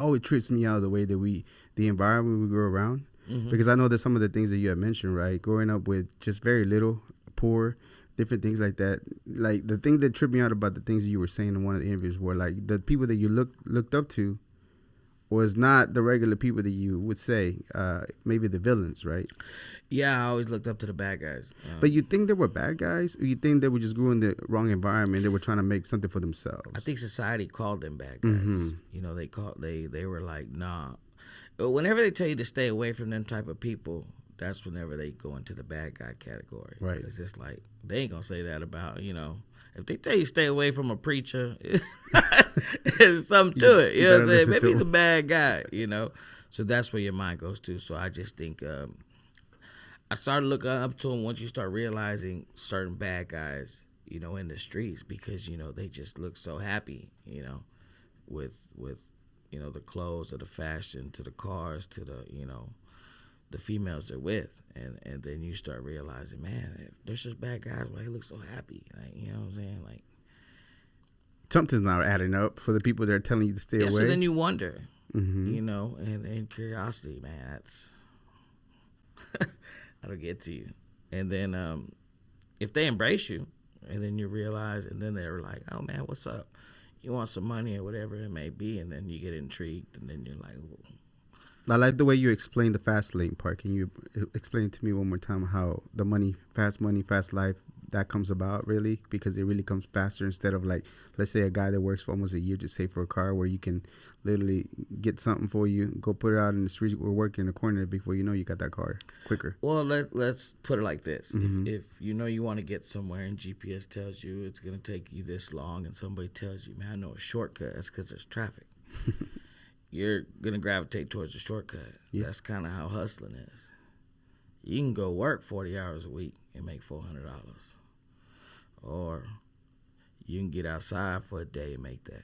always trips me out the way that the environment we grew around. Mm-hmm. Because I know that some of the things that you had mentioned, right? Growing up with just very little, poor, different things like that. Like the thing that tripped me out about the things that you were saying in one of the interviews were like the people that you looked up to was not the regular people that you would say, maybe the villains, right? Yeah, I always looked up to the bad guys. But you think they were bad guys, or you think they were just grew in the wrong environment? They were trying to make something for themselves. I think society called them bad guys. Mhm. You know, they were like, nah. Whenever they tell you to stay away from them type of people, that's whenever they go into the bad guy category. Right. Because it's like, they ain't going to say that about, you know, if they tell you stay away from a preacher, there's something to it. You know what I'm saying? Maybe he's a bad guy, you know. So that's where your mind goes to. So I just think I started looking up to him once you start realizing certain bad guys, you know, in the streets because, you know, they just look so happy, you know, with you know, the clothes or the fashion to the cars to the, you know, the females they're with. And then you start realizing, man, if there's just bad guys, why they look so happy? Like, you know what I'm saying? Like, something's not adding up for the people that are telling you to stay away. So then you wonder, mm-hmm. you know, and curiosity, man, that's, that'll get to you. And then if they embrace you, and then you realize, and then they're like, oh, man, what's up? You want some money or whatever it may be, and then you get intrigued, and then you're like, well, I like the way you explained the fast lane part. Can you explain to me one more time how the money, fast life, that comes about really? Because it really comes faster instead of like, let's say a guy that works for almost a year just save for a car where you can literally get something for you, go put it out in the street or work in the corner before you know you got that car quicker. Well, let's put it like this. Mm-hmm. If you know you want to get somewhere and GPS tells you it's going to take you this long and somebody tells you, man, I know a shortcut, that's because there's traffic. You're going to gravitate towards the shortcut. Yeah. That's kind of how hustling is. You can go work 40 hours a week and make $400. Or you can get outside for a day and make that.